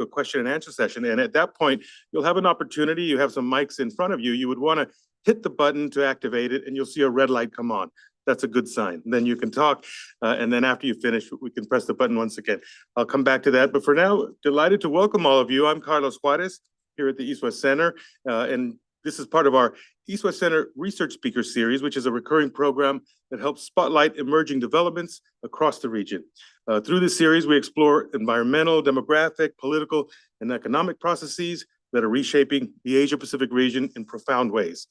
a question and answer session. And at that point, you'll have an opportunity. You have some mics in front of you. You would want to hit the button to activate it, and you'll see a red light come on. That's a good sign. Then you can talk, and then after you finish, we can press the button once again. I'll come back to that. But for now, delighted to welcome all of you. I'm Carlos Juarez here at the East-West Center, and this is part of our East-West Center Research Speaker Series, which is a recurring program that helps spotlight emerging developments across the region. Through this series, we explore environmental, demographic, political, and economic processes that are reshaping the Asia-Pacific region in profound ways.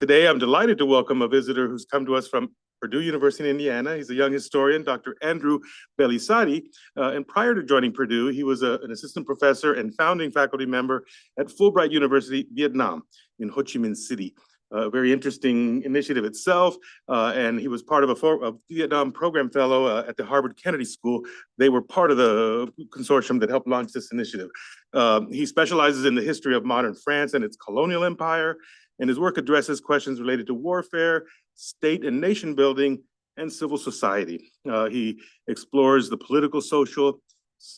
Today, I'm delighted to welcome a visitor who's come to us from Purdue University in Indiana. He's a young historian, Dr. Andrew Bellisari. And prior to joining Purdue, he was an assistant professor and founding faculty member at Fulbright University, Vietnam, in Ho Chi Minh City. A very interesting initiative itself. And he was part of a Vietnam program fellow at the Harvard Kennedy School. They were part of the consortium that helped launch this initiative. He specializes in the history of modern France and its colonial empire, and his work addresses questions related to warfare, state and nation building, and civil society. He explores the political, social,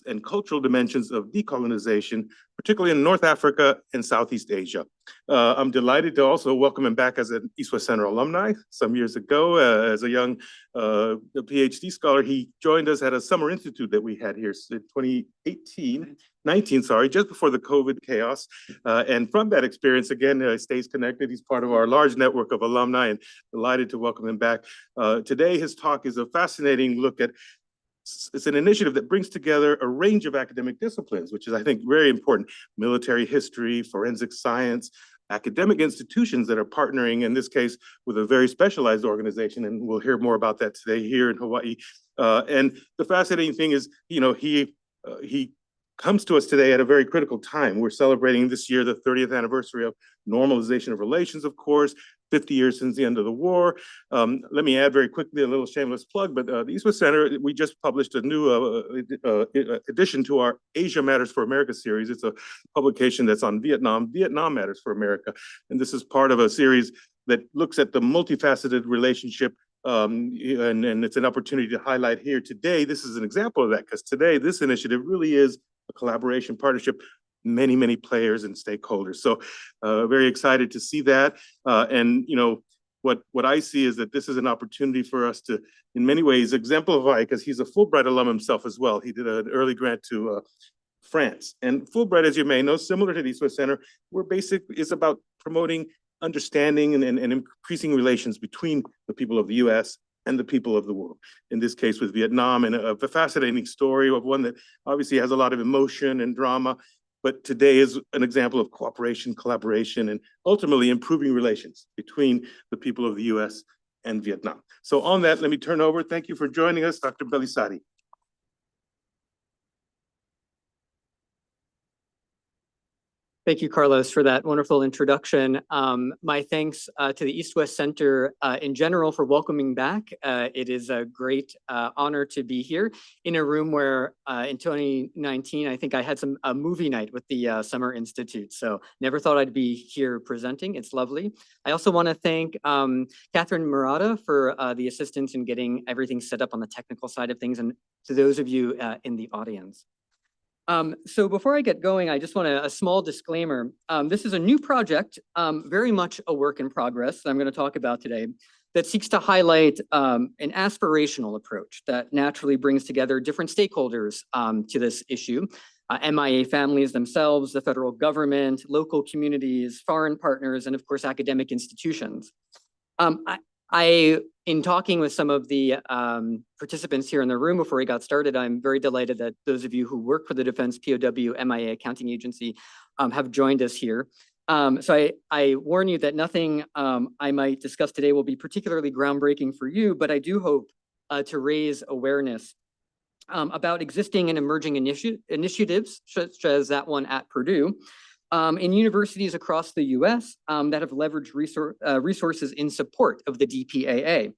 and cultural dimensions of decolonization, particularly in North Africa and Southeast Asia. I'm delighted to also welcome him back as an East-West Center alumni. Some years ago, as a young PhD scholar, he joined us at a summer institute that we had here in 19, just before the COVID chaos. And from that experience, again, stays connected. He's part of our large network of alumni, and delighted to welcome him back. Today, his talk is a fascinating look at it's an initiative that brings together a range of academic disciplines, which is, I think, very important. Military history, forensic science, academic institutions that are partnering, in this case, with a very specialized organization. And we'll hear more about that today here in Hawaii. And the fascinating thing is, he comes to us today at a very critical time. We're celebrating this year the 30th anniversary of normalization of relations, of course, 50 years since the end of the war. Let me add very quickly a little shameless plug, but the East-West Center, we just published a new addition to our Asia Matters for America series. It's a publication that's on Vietnam Matters for America. And this is part of a series that looks at the multifaceted relationship, and it's an opportunity to highlight here today. This is an example of that, because today this initiative really is a collaboration, partnership, many players and stakeholders. So very excited to see that. And what I see is that this is an opportunity for us to, in many ways, exemplify, because he's a Fulbright alum himself as well. He did an early grant to France. And Fulbright, as you may know, similar to the East-West Center, is about promoting understanding and increasing relations between the people of the US and the people of the world. In this case with Vietnam, and a fascinating story of one that obviously has a lot of emotion and drama, but today is an example of cooperation, collaboration, and ultimately improving relations between the people of the US and Vietnam. So on that, let me turn over. Thank you for joining us, Dr. Bellisari. Thank you, Carlos, for that wonderful introduction. My thanks to the East-West Center in general for welcoming back. It is a great honor to be here in a room where in 2019, I think I had a movie night with the Summer Institute. So never thought I'd be here presenting. It's lovely. I also want to thank Catherine Murata for the assistance in getting everything set up on the technical side of things, and to those of you in the audience. So before I get going, I just want a small disclaimer. This is a new project, very much a work in progress that I'm going to talk about today, that seeks to highlight an aspirational approach that naturally brings together different stakeholders to this issue. MIA families themselves, the federal government, local communities, foreign partners, and of course, academic institutions. In talking with some of the participants here in the room before we got started, I'm very delighted that those of you who work for the Defense POW MIA Accounting Agency have joined us here. So I warn you that nothing I might discuss today will be particularly groundbreaking for you, but I do hope to raise awareness about existing and emerging initiatives, such as that one at Purdue, in universities across the US that have leveraged resources in support of the DPAA.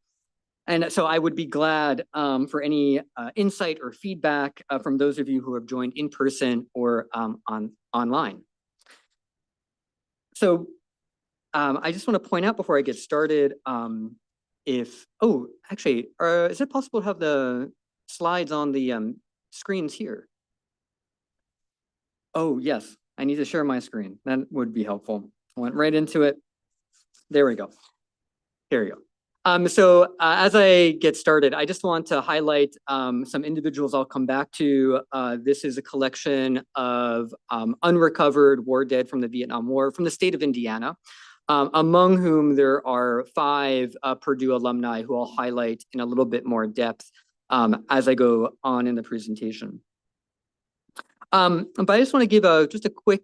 And so I would be glad for any insight or feedback from those of you who have joined in person or online. So I just want to point out before I get started, is it possible to have the slides on the screens here? Oh, yes, I need to share my screen. That would be helpful. I went right into it. There we go. Here we go. As I get started, I just want to highlight some individuals I'll come back to. This is a collection of unrecovered war dead from the Vietnam War from the state of Indiana, among whom there are 5 Purdue alumni who I'll highlight in a little bit more depth as I go on in the presentation. But I just want to give just a quick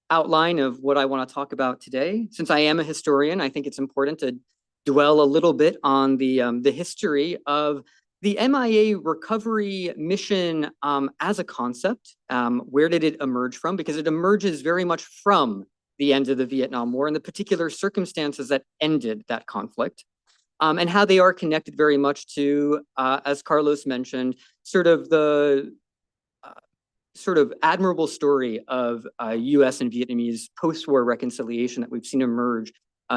outline of what I want to talk about today. Since I am a historian, I think it's important to dwell a little bit on the history of the MIA recovery mission as a concept. Where did it emerge from? Because it emerges very much from the end of the Vietnam War and the particular circumstances that ended that conflict. And how they are connected very much to, as Carlos mentioned, sort of the admirable story of US and Vietnamese post-war reconciliation that we've seen emerge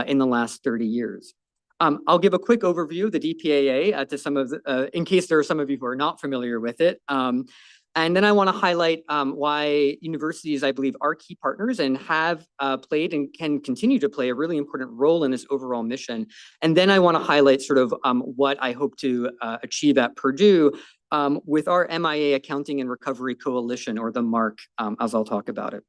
in the last 30 years. I'll give a quick overview of the DPAA to some of in case there are some of you who are not familiar with it. And then I want to highlight why universities, I believe, are key partners and have played and can continue to play a really important role in this overall mission. And then I want to highlight sort of what I hope to achieve at Purdue with our MIA Accounting and Recovery Coalition, or the MARC, as I'll talk about it.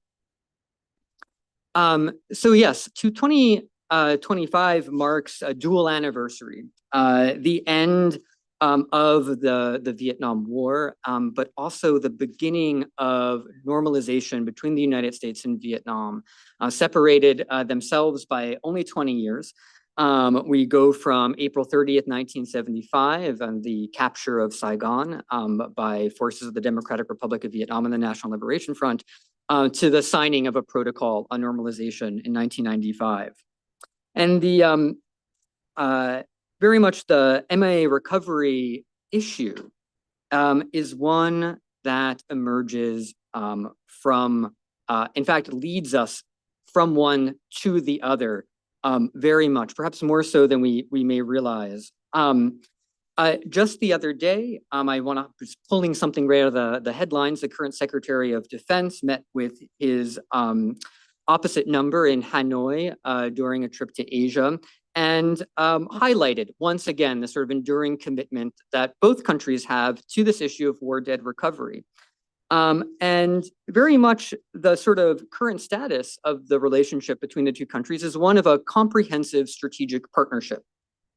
So yes, 2025 marks a dual anniversary, the end of the Vietnam War, but also the beginning of normalization between the United States and Vietnam, separated themselves by only 20 years. We go from April 30th, 1975, and the capture of Saigon by forces of the Democratic Republic of Vietnam and the National Liberation Front, to the signing of a protocol on normalization in 1995. And the very much the MIA recovery issue is one that emerges from, in fact, leads us from one to the other very much, perhaps more so than we may realize. Just the other day, I want to just pulling something right out of the headlines. The current Secretary of Defense met with his opposite number in Hanoi during a trip to Asia, and highlighted once again the sort of enduring commitment that both countries have to this issue of war dead recovery. And very much the sort of current status of the relationship between the two countries is one of a comprehensive strategic partnership.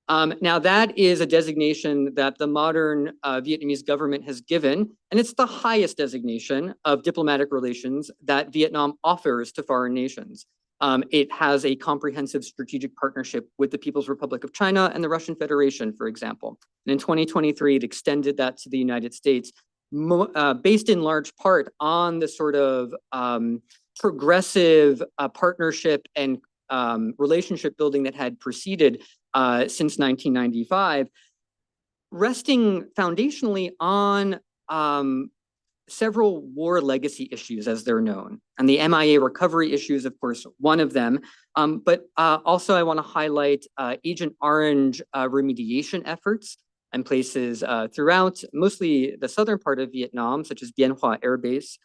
Now that is a designation that the modern Vietnamese government has given, and it's the highest designation of diplomatic relations that Vietnam offers to foreign nations. It has a comprehensive strategic partnership with the People's Republic of China and the Russian Federation, for example. And in 2023, it extended that to the United States, based in large part on the sort of progressive partnership and relationship building that had preceded since 1995, resting foundationally on several war legacy issues, as they're known. And the MIA recovery issue is, of course, one of them. But also I want to highlight Agent Orange remediation efforts in places throughout mostly the southern part of Vietnam, such as Bien Hoa Air Base,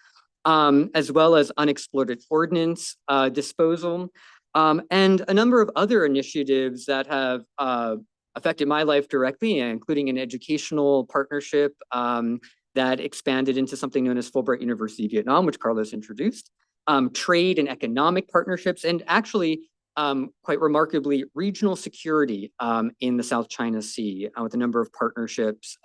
as well as unexploded ordinance disposal, and a number of other initiatives that have affected my life directly, including an educational partnership that expanded into something known as Fulbright University Vietnam, which Carlos introduced, trade and economic partnerships, and actually, quite remarkably, regional security in the South China Sea, with a number of partnerships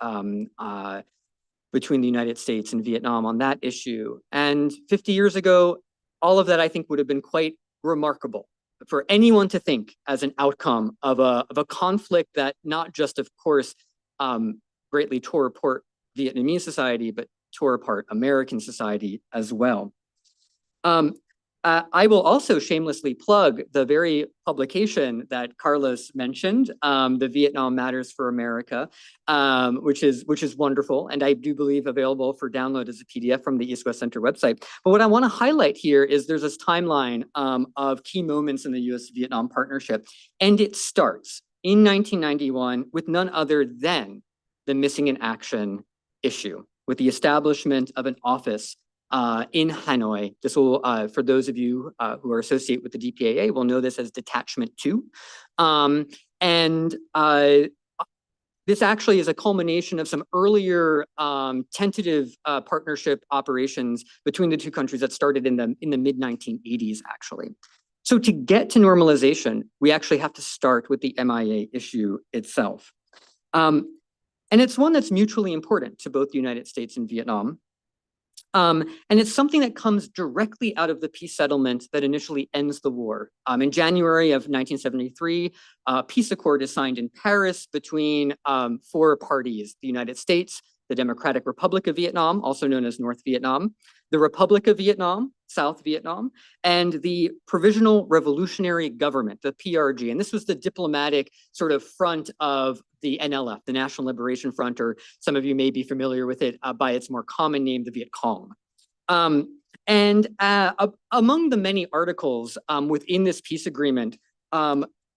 between the United States and Vietnam on that issue. And 50 years ago, all of that, I think, would have been quite remarkable for anyone to think as an outcome of a conflict that not just, of course, greatly tore apart Vietnamese society, but tore apart American society as well. I will also shamelessly plug the very publication that Carlos mentioned, the Vietnam Matters for America, which is wonderful, and I do believe available for download as a PDF from the East-West Center website. But what I want to highlight here is there's this timeline of key moments in the U.S.-Vietnam partnership, and it starts in 1991 with none other than the missing in action issue, with the establishment of an office in Hanoi. This will, for those of you who are associated with the DPAA, will know this as Detachment 2. This actually is a culmination of some earlier tentative partnership operations between the two countries that started in the mid-1980s, actually. So to get to normalization, we actually have to start with the MIA issue itself. And it's one that's mutually important to both the United States and Vietnam. And it's something that comes directly out of the peace settlement that initially ends the war. In January of 1973, a peace accord is signed in Paris between 4 parties: the United States, the Democratic Republic of Vietnam, also known as North Vietnam, the Republic of Vietnam, South Vietnam, and the Provisional Revolutionary Government, the PRG. And this was the diplomatic sort of front of the NLF, the National Liberation Front, or some of you may be familiar with it by its more common name, the Viet Cong. Among the many articles within this peace agreement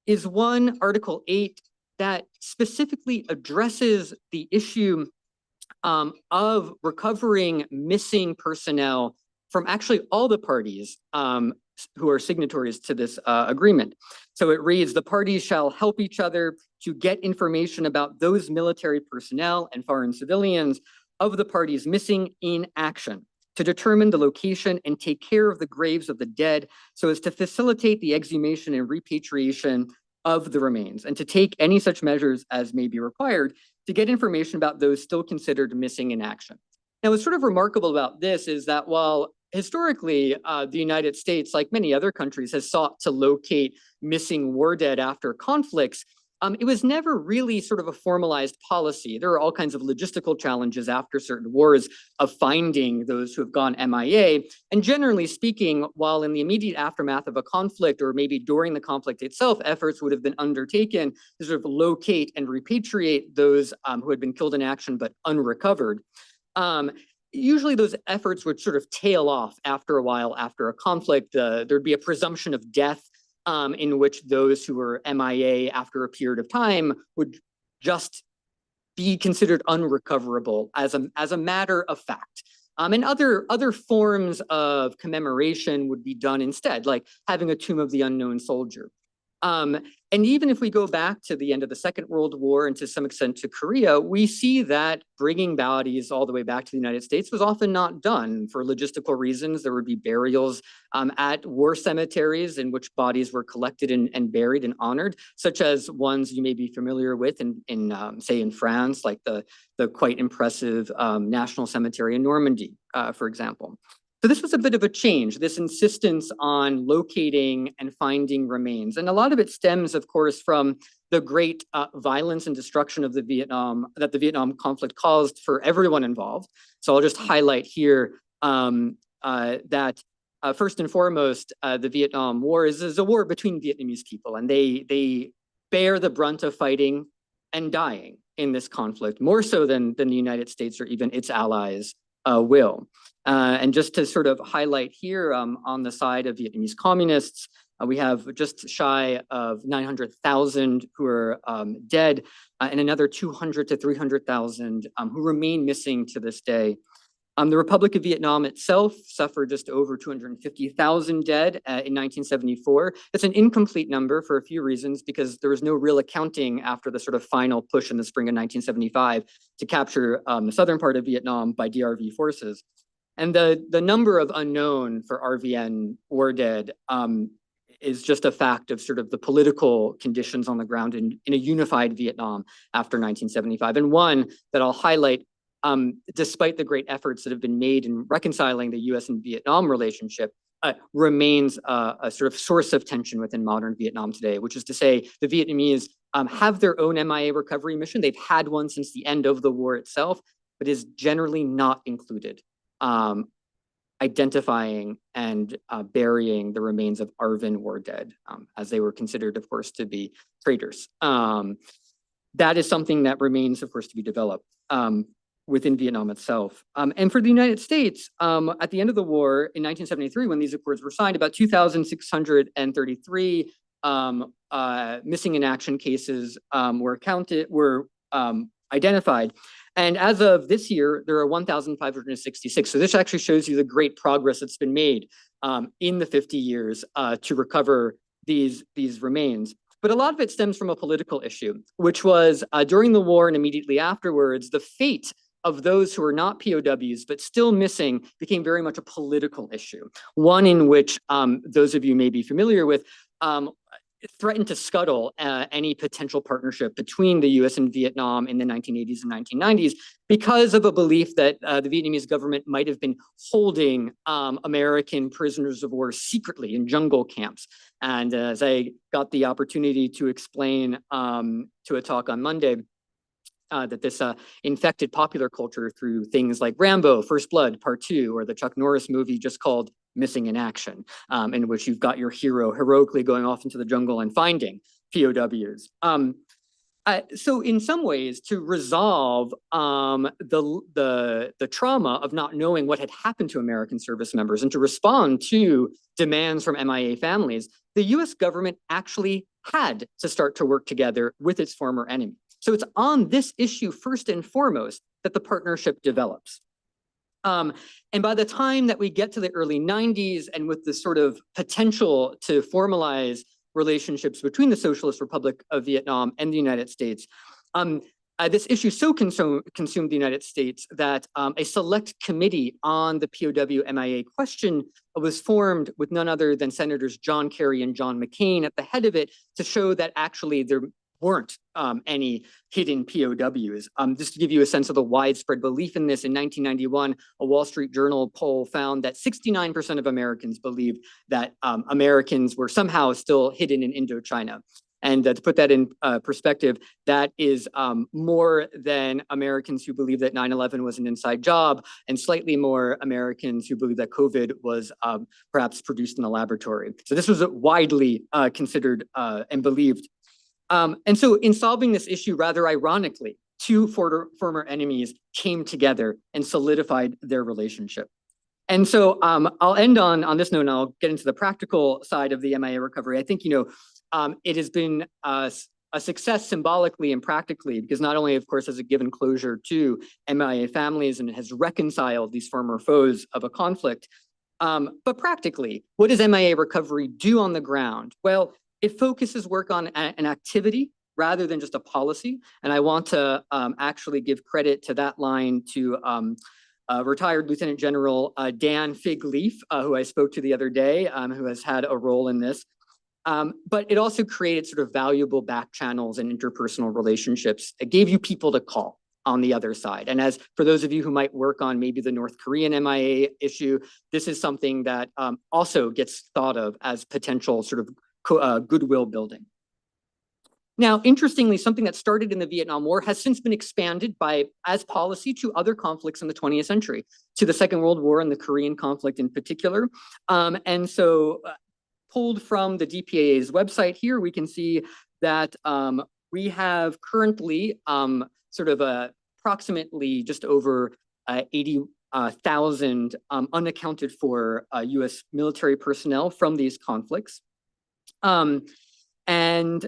is one, Article 8, that specifically addresses the issue of recovering missing personnel from actually all the parties who are signatories to this agreement. So it reads, the parties shall help each other to get information about those military personnel and foreign civilians of the parties missing in action, to determine the location and take care of the graves of the dead so as to facilitate the exhumation and repatriation of the remains, and to take any such measures as may be required to get information about those still considered missing in action. Now, what's sort of remarkable about this is that while historically the United States, like many other countries, has sought to locate missing war dead after conflicts, it was never really sort of a formalized policy. There are all kinds of logistical challenges after certain wars of finding those who have gone MIA. And generally speaking, while in the immediate aftermath of a conflict, or maybe during the conflict itself, efforts would have been undertaken to sort of locate and repatriate those who had been killed in action but unrecovered. Usually those efforts would sort of tail off after a while after a conflict. There'd be a presumption of death in which those who were MIA after a period of time would just be considered unrecoverable as a matter of fact. And other forms of commemoration would be done instead, like having a tomb of the unknown soldier. And even if we go back to the end of the Second World War and to some extent to Korea, we see that bringing bodies all the way back to the United States was often not done for logistical reasons. There would be burials at war cemeteries in which bodies were collected and buried and honored, such as ones you may be familiar with say in France, like the quite impressive National Cemetery in Normandy, for example. So this was a bit of a change, this insistence on locating and finding remains. And a lot of it stems, of course, from the great violence and destruction of that the Vietnam conflict caused for everyone involved. So I'll just highlight here that first and foremost, the Vietnam War is a war between Vietnamese people, and they bear the brunt of fighting and dying in this conflict, more so than the United States or even its allies will. And just to sort of highlight here on the side of Vietnamese communists, we have just shy of 900,000 who are dead, and another 200 to 300,000 who remain missing to this day. The Republic of Vietnam itself suffered just over 250,000 dead in 1974. It's an incomplete number for a few reasons, because there was no real accounting after the sort of final push in the spring of 1975 to capture the southern part of Vietnam by DRV forces. And the number of unknown for RVN war dead is just a fact of sort of the political conditions on the ground in a unified Vietnam after 1975. And one that I'll highlight, despite the great efforts that have been made in reconciling the US and Vietnam relationship, remains a sort of source of tension within modern Vietnam today, which is to say the Vietnamese have their own MIA recovery mission. They've had one since the end of the war itself, but is generally not included. Identifying and burying the remains of ARVN war dead, as they were considered, of course, to be traitors. That is something that remains, of course, to be developed within Vietnam itself. And for the United States, at the end of the war in 1973, when these accords were signed, about 2,633 missing in action cases were identified. And as of this year, there are 1,566. So this actually shows you the great progress that's been made in the 50 years to recover these remains. But a lot of it stems from a political issue, which was during the war and immediately afterwards, the fate of those who are not POWs but still missing became very much a political issue. One in which those of you may be familiar with threatened to scuttle any potential partnership between the US and Vietnam in the 1980s and 1990s because of a belief that the Vietnamese government might have been holding American prisoners of war secretly in jungle camps. And as I got the opportunity to explain to a talk on Monday, that this infected popular culture through things like Rambo, First Blood, Part 2, or the Chuck Norris movie just called Missing in Action, in which you've got your hero heroically going off into the jungle and finding POWs. So in some ways, to resolve the trauma of not knowing what had happened to American service members and to respond to demands from MIA families, the US government actually had to start to work together with its former enemy. So it's on this issue first and foremost that the partnership develops. And by the time that we get to the early 90s and with the sort of potential to formalize relationships between the Socialist Republic of Vietnam and the United States, this issue so consumed the United States that a select committee on the POW MIA question was formed with none other than Senators John Kerry and John McCain at the head of it to show that actually there weren't any hidden POWs. Just to give you a sense of the widespread belief in this, in 1991, a Wall Street Journal poll found that 69% of Americans believed that Americans were somehow still hidden in Indochina. And to put that in perspective, that is more than Americans who believe that 9/11 was an inside job, and slightly more Americans who believe that COVID was perhaps produced in a laboratory. So this was widely considered and believed. And so in solving this issue, rather ironically, two former enemies came together and solidified their relationship. And so I'll end on this note, and I'll get into the practical side of the MIA recovery. I think, it has been a success symbolically and practically, because not only, of course, has it given closure to MIA families and it has reconciled these former foes of a conflict, but practically, what does MIA recovery do on the ground? Well, it focuses work on an activity rather than just a policy. And I want to actually give credit to that line to retired Lieutenant General Dan Figleaf, who I spoke to the other day, who has had a role in this. But it also created sort of valuable back channels and interpersonal relationships. It gave you people to call on the other side. And as for those of you who might work on maybe the North Korean MIA issue, this is something that also gets thought of as potential sort of goodwill building. Now, interestingly, something that started in the Vietnam War has since been expanded as policy to other conflicts in the 20th century, to the Second World War and the Korean conflict in particular. And so pulled from the DPAA's website here, we can see that we have currently sort of approximately just over 80,000 unaccounted for US military personnel from these conflicts. And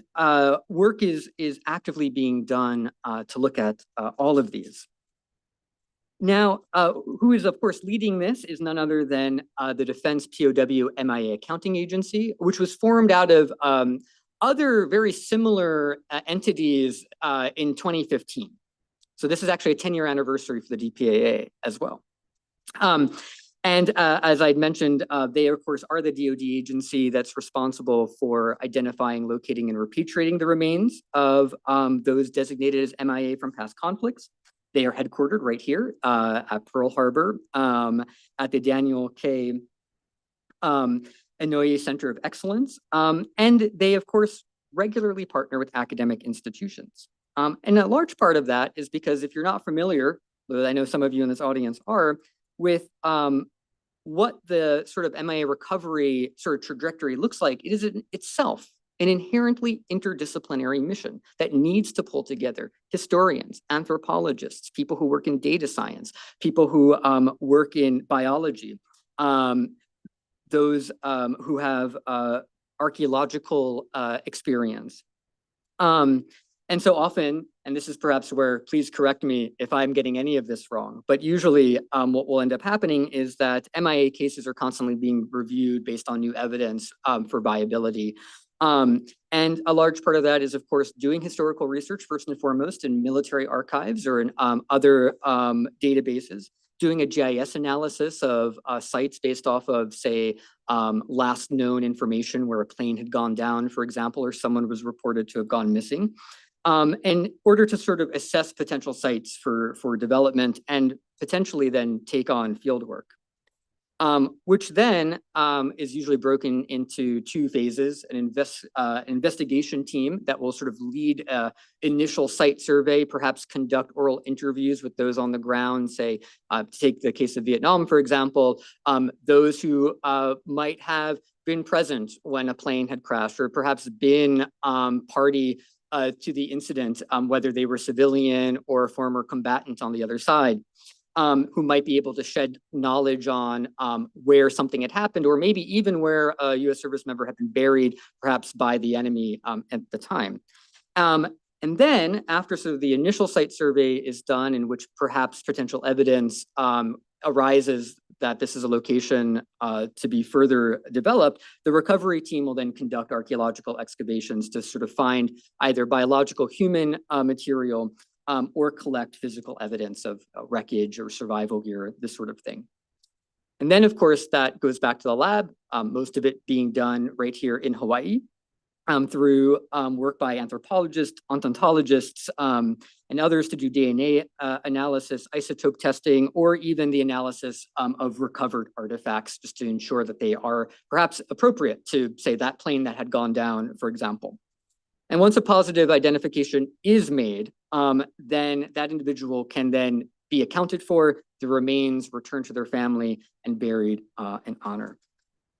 work is actively being done to look at all of these. Now, who is, of course, leading this is none other than the Defense POW MIA Accounting Agency, which was formed out of other very similar entities in 2015. So this is actually a 10-year anniversary for the DPAA as well. And as I'd mentioned, they, of course, are the DoD agency that's responsible for identifying, locating, and repatriating the remains of those designated as MIA from past conflicts. They are headquartered right here at Pearl Harbor at the Daniel K. Inouye Center of Excellence. And they, of course, regularly partner with academic institutions. And a large part of that is because if you're not familiar, though I know some of you in this audience are, with what the sort of MIA recovery sort of trajectory looks like, it is in itself an inherently interdisciplinary mission that needs to pull together historians, anthropologists, people who work in data science, people who work in biology, those who have archaeological experience. And so often, and this is perhaps where, please correct me if I'm getting any of this wrong, but usually what will end up happening is that MIA cases are constantly being reviewed based on new evidence for viability. And a large part of that is, of course, doing historical research first and foremost in military archives or in other databases, doing a GIS analysis of sites based off of, say, last known information where a plane had gone down, for example, or someone was reported to have gone missing. In order to sort of assess potential sites for development and potentially then take on field work, which then is usually broken into two phases: an investigation team that will sort of lead initial site survey, perhaps conduct oral interviews with those on the ground, say, take the case of Vietnam, for example, those who might have been present when a plane had crashed or perhaps been party to the incident, whether they were civilian or a former combatant on the other side, who might be able to shed knowledge on where something had happened, or maybe even where a U.S. service member had been buried, perhaps by the enemy at the time. And then after sort of the initial site survey is done, in which perhaps potential evidence arises that this is a location to be further developed, the recovery team will then conduct archaeological excavations to sort of find either biological human material or collect physical evidence of wreckage or survival gear, this sort of thing. And then, of course, that goes back to the lab, most of it being done right here in Hawaii through work by anthropologists, ontologists, and others to do DNA analysis, isotope testing, or even the analysis of recovered artifacts, just to ensure that they are perhaps appropriate to, say, that plane that had gone down, for example. And once a positive identification is made, then that individual can then be accounted for, the remains returned to their family and buried in honor.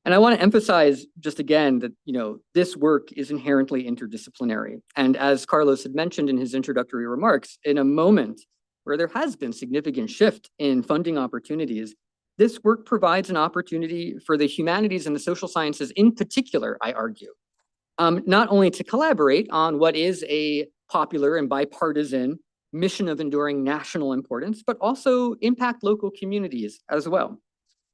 And I want to emphasize just again that, you know, this work is inherently interdisciplinary. And as Carlos had mentioned in his introductory remarks, in a moment where there has been significant shift in funding opportunities, this work provides an opportunity for the humanities and the social sciences in particular, I argue, not only to collaborate on what is a popular and bipartisan mission of enduring national importance, but also impact local communities as well.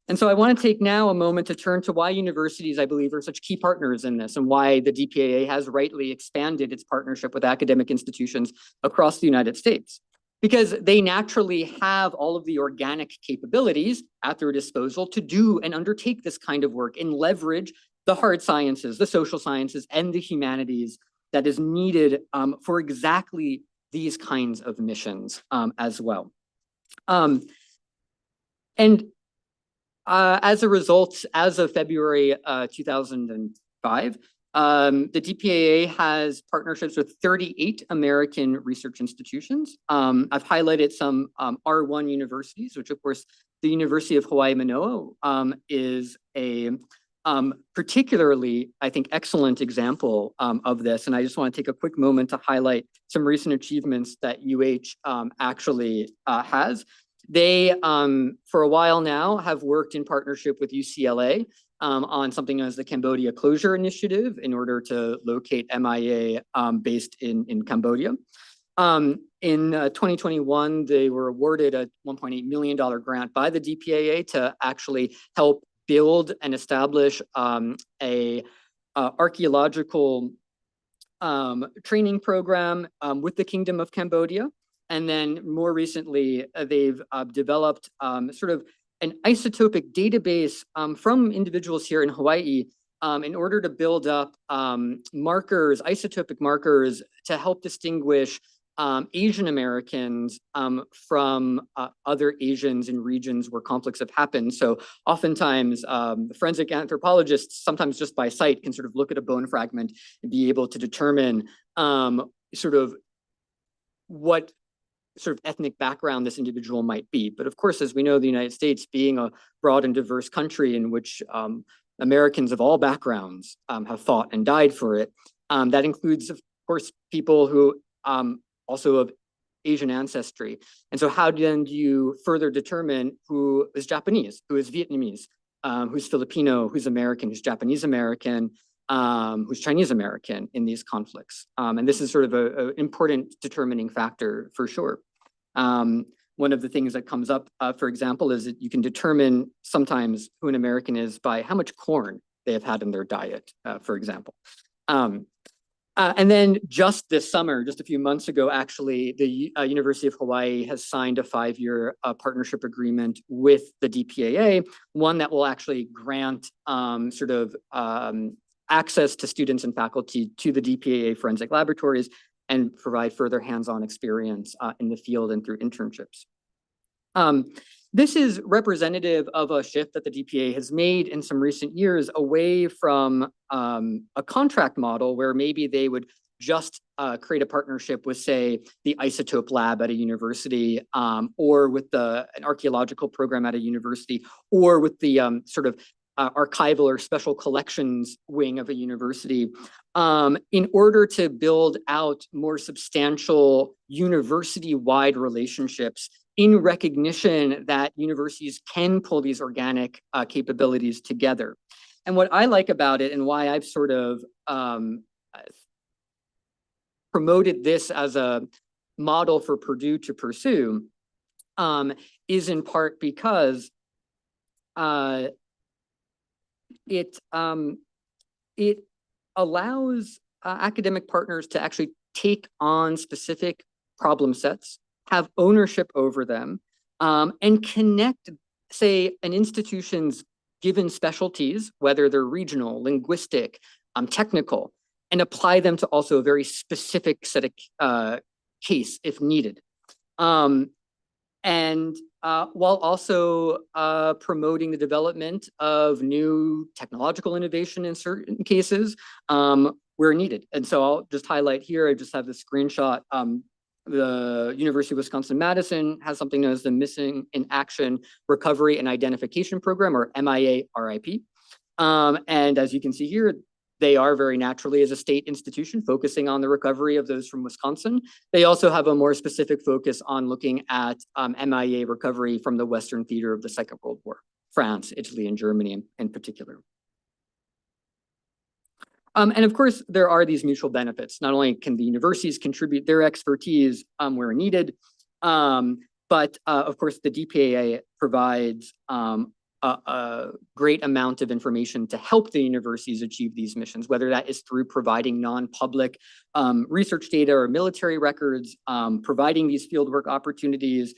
And so I want to take now a moment to turn to why universities, I believe, are such key partners in this, and why the DPAA has rightly expanded its partnership with academic institutions across the United States. Because they naturally have all of the organic capabilities at their disposal to do and undertake this kind of work and leverage the hard sciences, the social sciences, and the humanities that is needed for exactly these kinds of missions as well. As a result, as of February 2005, the DPAA has partnerships with 38 American research institutions. I've highlighted some R1 universities, which of course, the University of Hawaii Manoa is a particularly, I think, excellent example of this. And I just want to take a quick moment to highlight some recent achievements that UH actually has. They, for a while now, have worked in partnership with UCLA on something known as the Cambodia Closure Initiative in order to locate MIA based in Cambodia. In 2021, they were awarded a $1.8 million grant by the DPAA to actually help build and establish a archaeological training program with the Kingdom of Cambodia. And then more recently, they've developed sort of an isotopic database from individuals here in Hawaii in order to build up markers, isotopic markers, to help distinguish Asian Americans from other Asians in regions where conflicts have happened. So oftentimes, forensic anthropologists, sometimes just by sight, can sort of look at a bone fragment and be able to determine sort of what sort of ethnic background this individual might be. But of course, as we know, the United States being a broad and diverse country in which Americans of all backgrounds have fought and died for it, that includes, of course, people who also of Asian ancestry. And so how then do you further determine who is Japanese, who is Vietnamese, who's Filipino, who's American, who's Japanese American, who's Chinese American in these conflicts. And this is sort of an important determining factor for sure. One of the things that comes up, for example, is that you can determine sometimes who an American is by how much corn they have had in their diet, for example. And then just this summer, just a few months ago, actually, the University of Hawaii has signed a 5-year partnership agreement with the DPAA, one that will actually grant access to students and faculty to the DPAA forensic laboratories and provide further hands-on experience in the field and through internships. This is representative of a shift that the DPAA has made in some recent years away from a contract model where maybe they would just create a partnership with, say, the isotope lab at a university, or with an archaeological program at a university, or with the archival or special collections wing of a university, in order to build out more substantial university-wide relationships in recognition that universities can pull these organic capabilities together. And what I like about it, and why I've sort of promoted this as a model for Purdue to pursue, is in part because it allows academic partners to actually take on specific problem sets, have ownership over them, and connect, say, an institution's given specialties, whether they're regional, linguistic, technical, and apply them to also a very specific set of case if needed. And while also promoting the development of new technological innovation in certain cases where needed. And so I'll just highlight here, I just have the screenshot. The University of Wisconsin-Madison has something known as the Missing in Action Recovery and Identification Program, or MIA-RIP. And as you can see here, they are very naturally, as a state institution, focusing on the recovery of those from Wisconsin. They also have a more specific focus on looking at MIA recovery from the Western theater of the Second World War, France, Italy, and Germany in particular. And of course, there are these mutual benefits. Not only can the universities contribute their expertise where needed, but of course, the DPAA provides a great amount of information to help the universities achieve these missions, whether that is through providing non-public research data or military records, providing these fieldwork opportunities,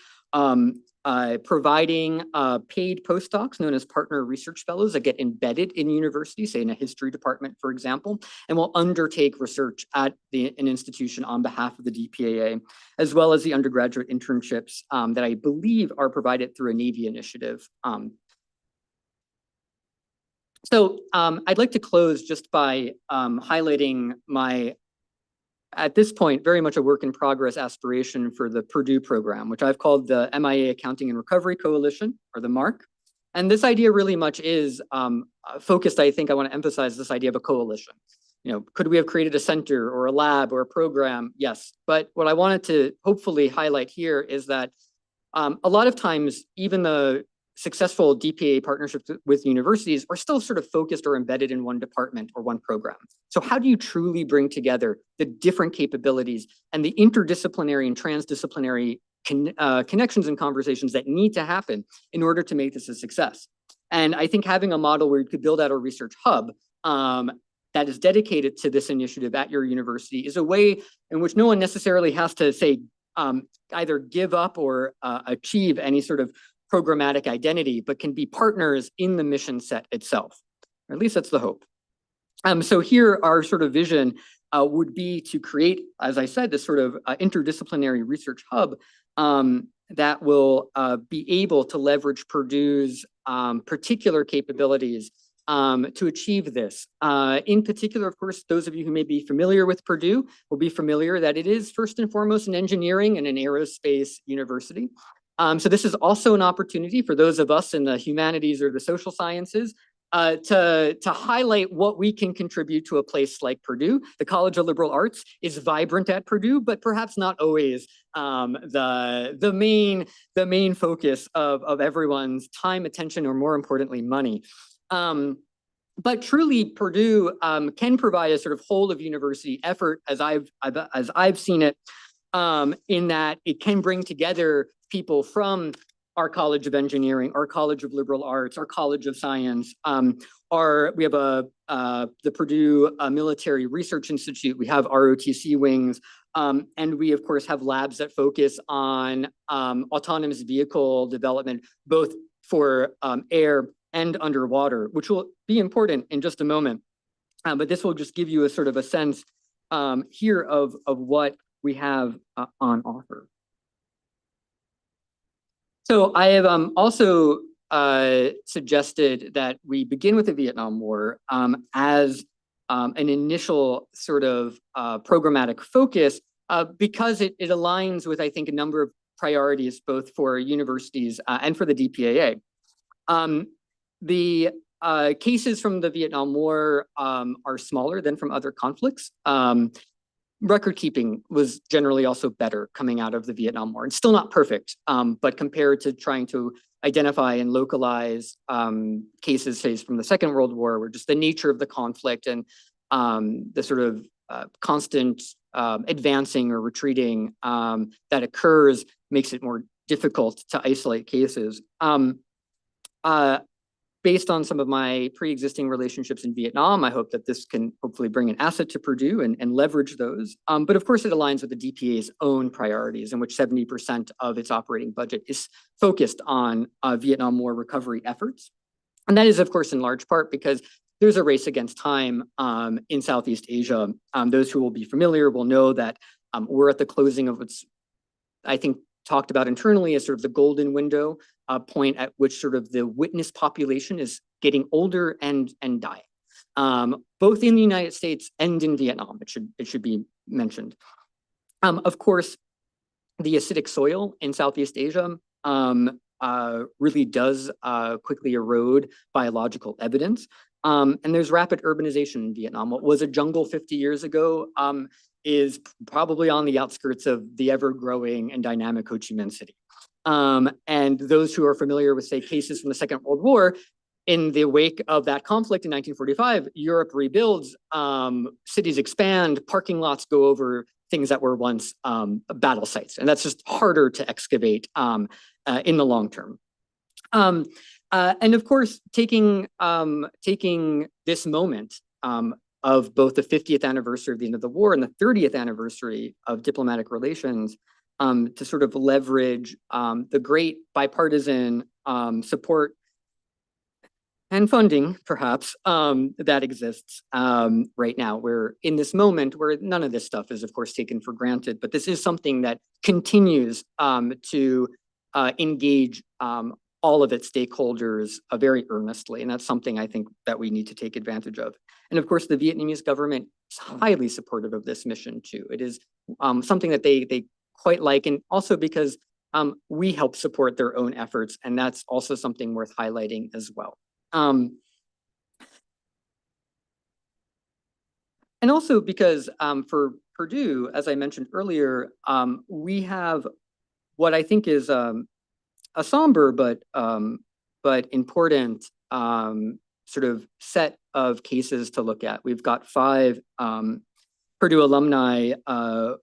providing paid postdocs known as partner research fellows that get embedded in universities, say in a history department, for example, and will undertake research at an institution on behalf of the DPAA, as well as the undergraduate internships that I believe are provided through a Navy initiative. So I'd like to close just by highlighting my, at this point, very much a work in progress aspiration for the Purdue program, which I've called the MIA Accounting and Recovery Coalition, or the MARC. And this idea really much is focused, I think I want to emphasize this idea of a coalition. You know, could we have created a center or a lab or a program? Yes. But what I wanted to hopefully highlight here is that a lot of times, even the successful DPAA partnerships with universities are still sort of focused or embedded in one department or one program. So how do you truly bring together the different capabilities and the interdisciplinary and transdisciplinary connections and conversations that need to happen in order to make this a success? And I think having a model where you could build out a research hub that is dedicated to this initiative at your university is a way in which no one necessarily has to say either give up or achieve any sort of programmatic identity, but can be partners in the mission set itself. Or at least that's the hope. So here our sort of vision would be to create, as I said, this sort of interdisciplinary research hub that will be able to leverage Purdue's particular capabilities to achieve this. In particular, of course, those of you who may be familiar with Purdue will be familiar that it is first and foremost an engineering and an aerospace university. So this is also an opportunity for those of us in the humanities or the social sciences to highlight what we can contribute to a place like Purdue. The College of Liberal Arts is vibrant at Purdue, but perhaps not always the main focus of everyone's time, attention, or more importantly, money. But truly, Purdue can provide a sort of whole of university effort, as I've seen it, in that it can bring together people from our College of Engineering, our College of Liberal Arts, our College of Science. We have the Purdue Military Research Institute. We have ROTC wings, and we of course have labs that focus on autonomous vehicle development, both for air and underwater, which will be important in just a moment. But this will just give you a sort of a sense here of what we have on offer. So I have also suggested that we begin with the Vietnam War as an initial sort of programmatic focus because it aligns with, I think, a number of priorities, both for universities and for the DPAA. The cases from the Vietnam War are smaller than from other conflicts. Record keeping was generally also better coming out of the Vietnam War. It's still not perfect, but compared to trying to identify and localize cases, say, from the Second World War, where just the nature of the conflict and the sort of constant advancing or retreating that occurs makes it more difficult to isolate cases. Based on some of my pre-existing relationships in Vietnam, I hope that this can hopefully bring an asset to Purdue and leverage those. But of course, it aligns with the DPA's own priorities, in which 70% of its operating budget is focused on Vietnam War recovery efforts. And that is, of course, in large part because there's a race against time in Southeast Asia. Those who will be familiar will know that we're at the closing of what's, I think, talked about internally as sort of the golden window, point at which sort of the witness population is getting older and dying, both in the United States and in Vietnam. It should be mentioned. Of course, the acidic soil in Southeast Asia really does quickly erode biological evidence. And there's rapid urbanization in Vietnam. What was a jungle 50 years ago is probably on the outskirts of the ever-growing and dynamic Ho Chi Minh City. And those who are familiar with, say, cases from the Second World War, in the wake of that conflict in 1945, Europe rebuilds, cities expand, parking lots go over things that were once battle sites. And that's just harder to excavate in the long term. And of course, taking this moment of both the 50th anniversary of the end of the war and the 30th anniversary of diplomatic relations to sort of leverage the great bipartisan support and funding, perhaps, that exists right now. We're in this moment where none of this stuff is, of course, taken for granted, but this is something that continues to engage all of its stakeholders very earnestly. And that's something I think that we need to take advantage of. And of course, the Vietnamese government is highly supportive of this mission too. It is something that they quite like, and also because we help support their own efforts. And that's also something worth highlighting as well. And also because for Purdue, as I mentioned earlier, we have what I think is a somber but important sort of set of cases to look at. We've got 5 Purdue alumni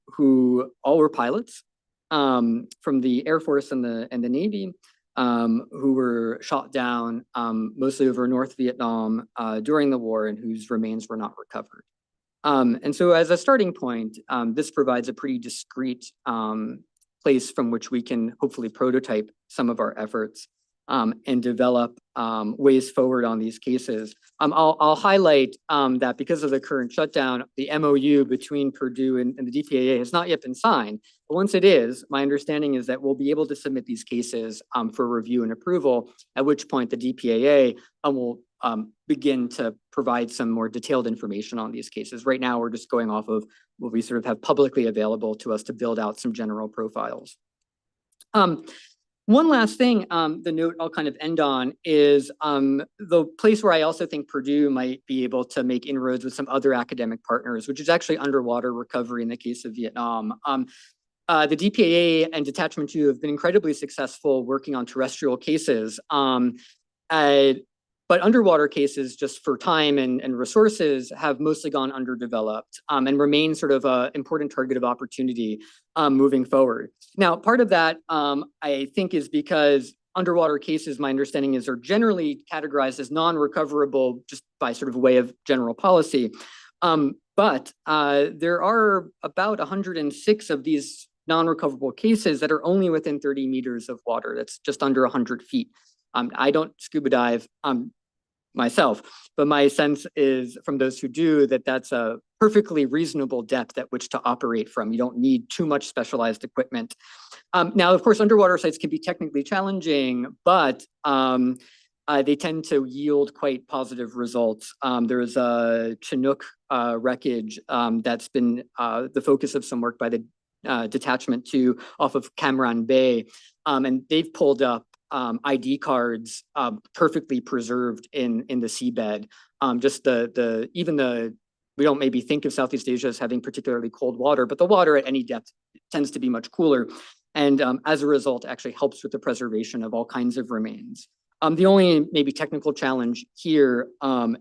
who all were pilots from the Air Force and the Navy, who were shot down mostly over North Vietnam during the war, and whose remains were not recovered. And so as a starting point, this provides a pretty discrete place from which we can hopefully prototype some of our efforts and develop ways forward on these cases. I'll highlight that because of the current shutdown, the MOU between Purdue and the DPAA has not yet been signed. But once it is, my understanding is that we'll be able to submit these cases for review and approval, at which point the DPAA will begin to provide some more detailed information on these cases. Right now, we're just going off of what we sort of have publicly available to us to build out some general profiles. One last thing, the note I'll kind of end on is the place where I also think Purdue might be able to make inroads with some other academic partners, which is actually underwater recovery in the case of Vietnam. The DPAA and Detachment 2 have been incredibly successful working on terrestrial cases. But underwater cases, just for time and resources, have mostly gone underdeveloped and remain sort of an important target of opportunity moving forward. Now, part of that, I think, is because underwater cases, my understanding is, are generally categorized as non-recoverable just by sort of way of general policy. But there are about 106 of these non-recoverable cases that are only within 30 meters of water. That's just under 100 feet. I don't scuba dive myself, but my sense is from those who do that that's a perfectly reasonable depth at which to operate from. You don't need too much specialized equipment. Now, of course, underwater sites can be technically challenging, but they tend to yield quite positive results. There's a Chinook wreckage that's been the focus of some work by the Detachment 2 off of Cam Bay, and they've pulled up ID cards perfectly preserved in the seabed. Just we don't maybe think of Southeast Asia as having particularly cold water, but the water at any depth tends to be much cooler. And as a result, actually helps with the preservation of all kinds of remains. The only maybe technical challenge here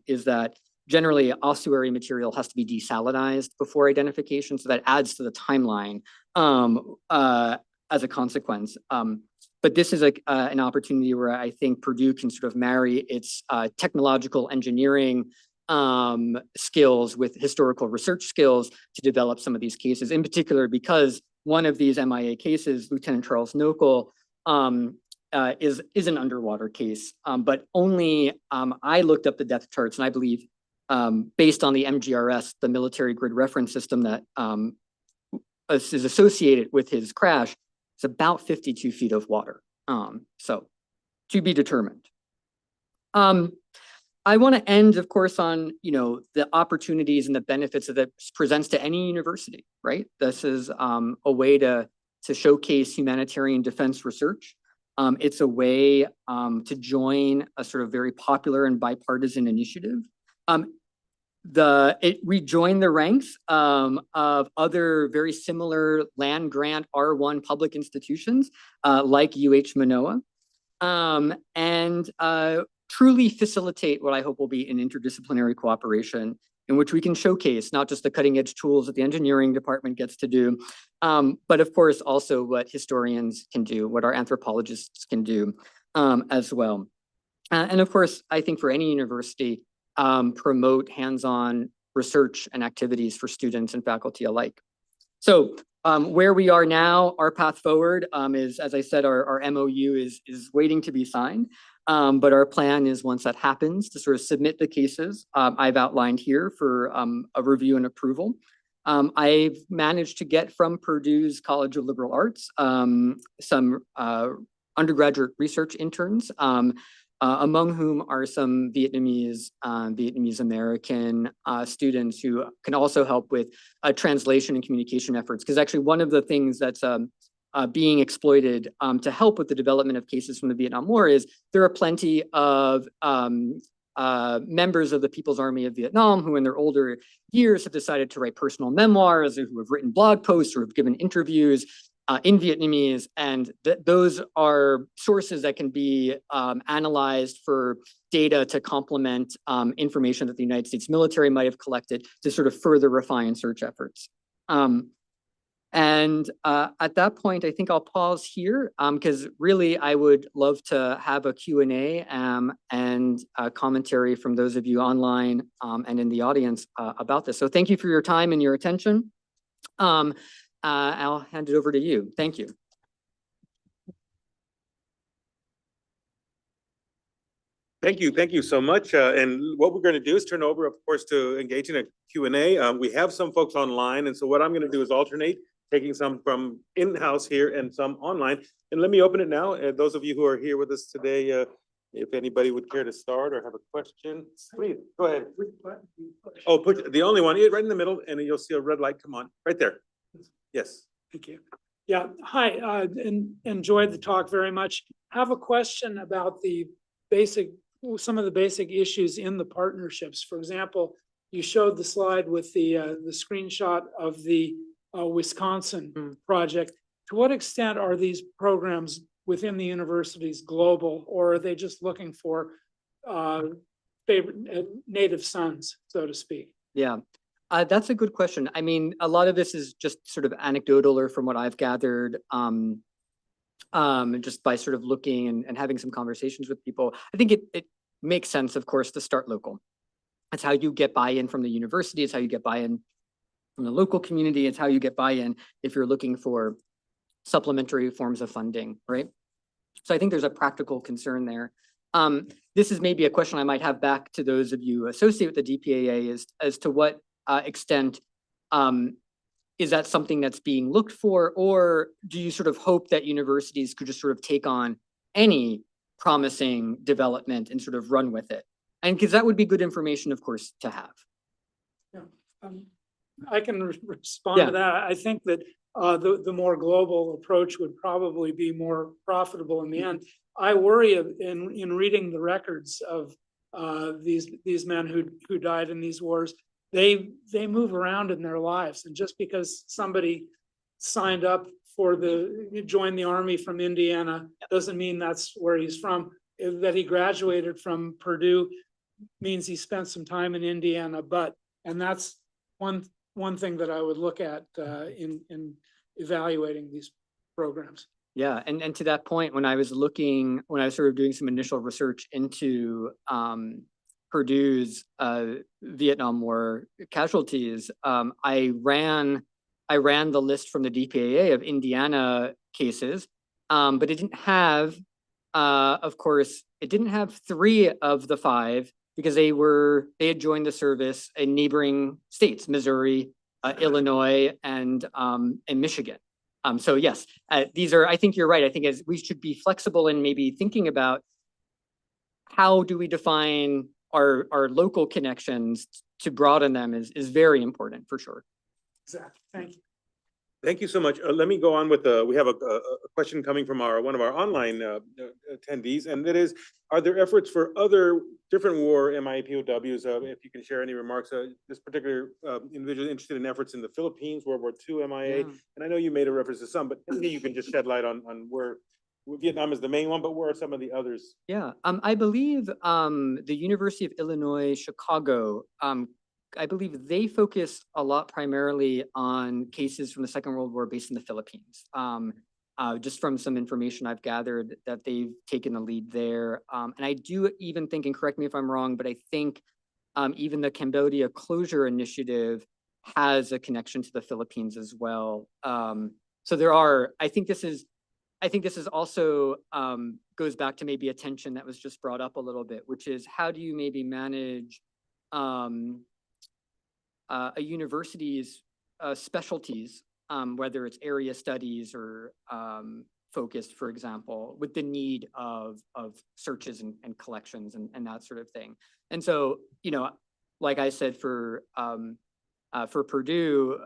is that generally ossuary material has to be desalinized before identification. So that adds to the timeline as a consequence. But this is an opportunity where I think Purdue can sort of marry its technological engineering skills with historical research skills to develop some of these cases, in particular because one of these MIA cases, Lieutenant Charles Nokel, is an underwater case, but only I looked up the depth charts, and I believe based on the MGRS, the military grid reference system that is associated with his crash, it's about 52 feet of water. So to be determined. I want to end, of course, on the opportunities and the benefits that it presents to any university, right? This is a way to showcase humanitarian defense research. It's a way to join a sort of very popular and bipartisan initiative. It rejoined the ranks of other very similar land grant R1 public institutions like UH Manoa, and truly facilitate what I hope will be an interdisciplinary cooperation in which we can showcase not just the cutting edge tools that the engineering department gets to do, but of course also what historians can do, what our anthropologists can do as well. And of course, I think for any university, promote hands-on research and activities for students and faculty alike. So where we are now, our path forward is, as I said, our MOU is waiting to be signed. But our plan is, once that happens, to sort of submit the cases I've outlined here for a review and approval. I've managed to get from Purdue's College of Liberal Arts some undergraduate research interns, among whom are some Vietnamese American students who can also help with translation and communication efforts. Because actually one of the things that's being exploited to help with the development of cases from the Vietnam War is there are plenty of members of the People's Army of Vietnam who in their older years have decided to write personal memoirs, or who have written blog posts or have given interviews in Vietnamese, and those are sources that can be analyzed for data to complement information that the United States military might have collected to sort of further refine search efforts. And at that point, I think I'll pause here because really I would love to have a Q&A and commentary from those of you online and in the audience about this. So thank you for your time and your attention. I'll hand it over to you. Thank you. Thank you so much. And what we're going to do is turn over, of course, to engaging a Q&A. We have some folks online, and so what I'm going to do is alternate, taking some from in-house here and some online. And let me open it now. Those of you who are here with us today, if anybody would care to start or have a question, please go ahead. Oh, push the only one right in the middle, and you'll see a red light come on right there. Yes. Thank you. Yeah, hi, enjoyed the talk very much. Have a question about some of the basic issues in the partnerships. For example, you showed the slide with the screenshot of the Wisconsin project. To what extent are these programs within the universities global, or are they just looking for favorite native sons, so to speak? Yeah, that's a good question. I mean, a lot of this is just sort of anecdotal or from what I've gathered, just by sort of looking and having some conversations with people. I think it makes sense, of course, to start local. That's how you get buy-in from the university. It's how you get buy-in from the local community. It's how you get buy-in if you're looking for supplementary forms of funding, right? So I think there's a practical concern there. This is maybe a question I might have back to those of you associated with the DPAA is as to what extent is that something that's being looked for, or do you sort of hope that universities could just sort of take on any promising development and sort of run with it? And because that would be good information, of course, to have. Yeah, I can respond to that. I think that the more global approach would probably be more profitable in the end. I worry in reading the records of these men who died in these wars. They move around in their lives, and just because somebody signed up for joined the army from Indiana doesn't mean that's where he's from. That he graduated from Purdue means he spent some time in Indiana, and that's one thing that I would look at in evaluating these programs. Yeah, and to that point, when I was sort of doing some initial research into Purdue's Vietnam War casualties, I ran the list from the DPAA of Indiana cases, but it didn't have, of course, it didn't have 3 of the 5 because they had joined the service in neighboring states, Missouri, Illinois, and Michigan. So yes, these are, I think you're right. I think as we should be flexible in maybe thinking about how do we define our local connections to broaden them is very important for sure. Exactly. Thank you. Thank you so much. Let me go on with we have a question coming from one of our online attendees, and that is, are there efforts for other different war MIA POWs? If you can share any remarks, this particular individual interested in efforts in the Philippines, World War II MIA, and I know you made a reference to some, but maybe you can just shed light on where Vietnam is the main one, but where are some of the others? Yeah, I believe the University of Illinois, Chicago, I believe they focus a lot primarily on cases from the Second World War based in the Philippines. Just from some information I've gathered that they've taken the lead there. And I do even think, and correct me if I'm wrong, but I think even the Cambodia Closure Initiative has a connection to the Philippines as well. So there are, I think this is also goes back to maybe a tension that was just brought up a little bit, which is how do you maybe manage a university's specialties, whether it's area studies or focused, for example, with the need of searches and collections and that sort of thing. And so, like I said, for Purdue,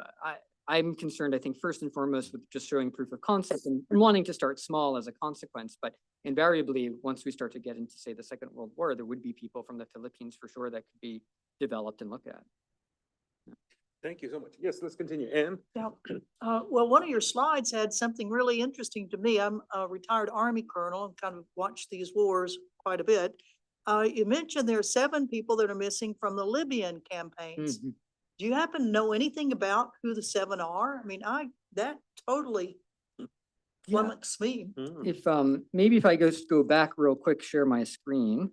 I'm concerned, I think, first and foremost with just showing proof of concept and wanting to start small as a consequence. But invariably, once we start to get into, say, the Second World War, there would be people from the Philippines for sure that could be developed and looked at. Thank you so much. Yes, let's continue. Anne? Yeah. Well, one of your slides had something really interesting to me. I'm a retired Army colonel and kind of watched these wars quite a bit. You mentioned there are 7 people that are missing from the Libyan campaigns. Mm-hmm. Do you happen to know anything about who the 7 are? I mean, that totally flummoxed me. If maybe if I go back real quick, share my screen.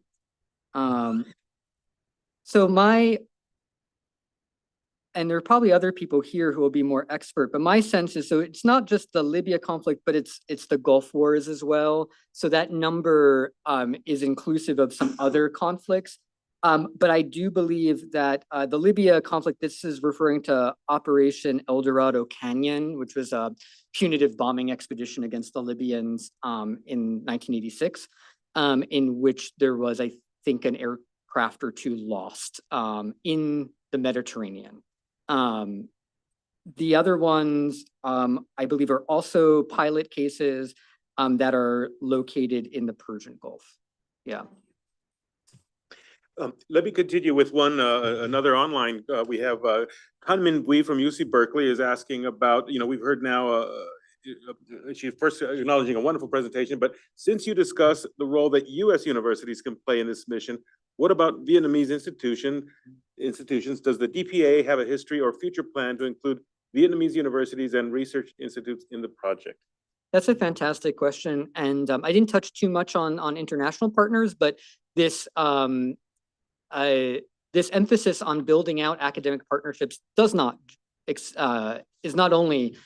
And there are probably other people here who will be more expert, but my sense is, so it's not just the Libya conflict, but it's the Gulf Wars as well. So that number is inclusive of some other conflicts. But I do believe that the Libya conflict, this is referring to Operation El Dorado Canyon, which was a punitive bombing expedition against the Libyans in 1986, in which there was, I think, an aircraft or 2 lost in the Mediterranean. The other ones, I believe, are also pilot cases that are located in the Persian Gulf. Yeah. Let me continue with another online. We have Hanmin Bui from UC Berkeley is asking about, we've heard now she's first acknowledging a wonderful presentation, but since you discussed the role that US universities can play in this mission, what about Vietnamese institutions? Does the DPAA have a history or future plan to include Vietnamese universities and research institutes in the project? That's a fantastic question. And I didn't touch too much on international partners, but this this emphasis on building out academic partnerships is not only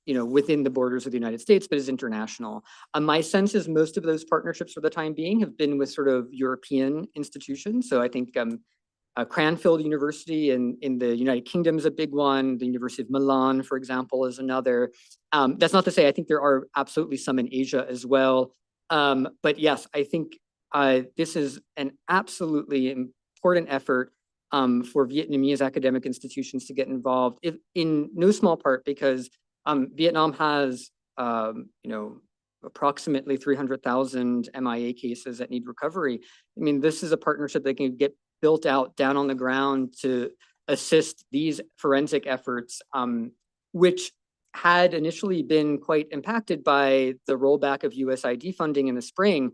within the borders of the United States, but is international. My sense is most of those partnerships for the time being have been with sort of European institutions. So I think Cranfield University in the United Kingdom is a big one. The University of Milan, for example, is another. That's not to say I think there are absolutely some in Asia as well. But yes, I think this is an absolutely important effort for Vietnamese academic institutions to get involved, in no small part because Vietnam has, approximately 300,000 MIA cases that need recovery. I mean, this is a partnership that can get built out down on the ground to assist these forensic efforts, which had initially been quite impacted by the rollback of USAID funding in the spring.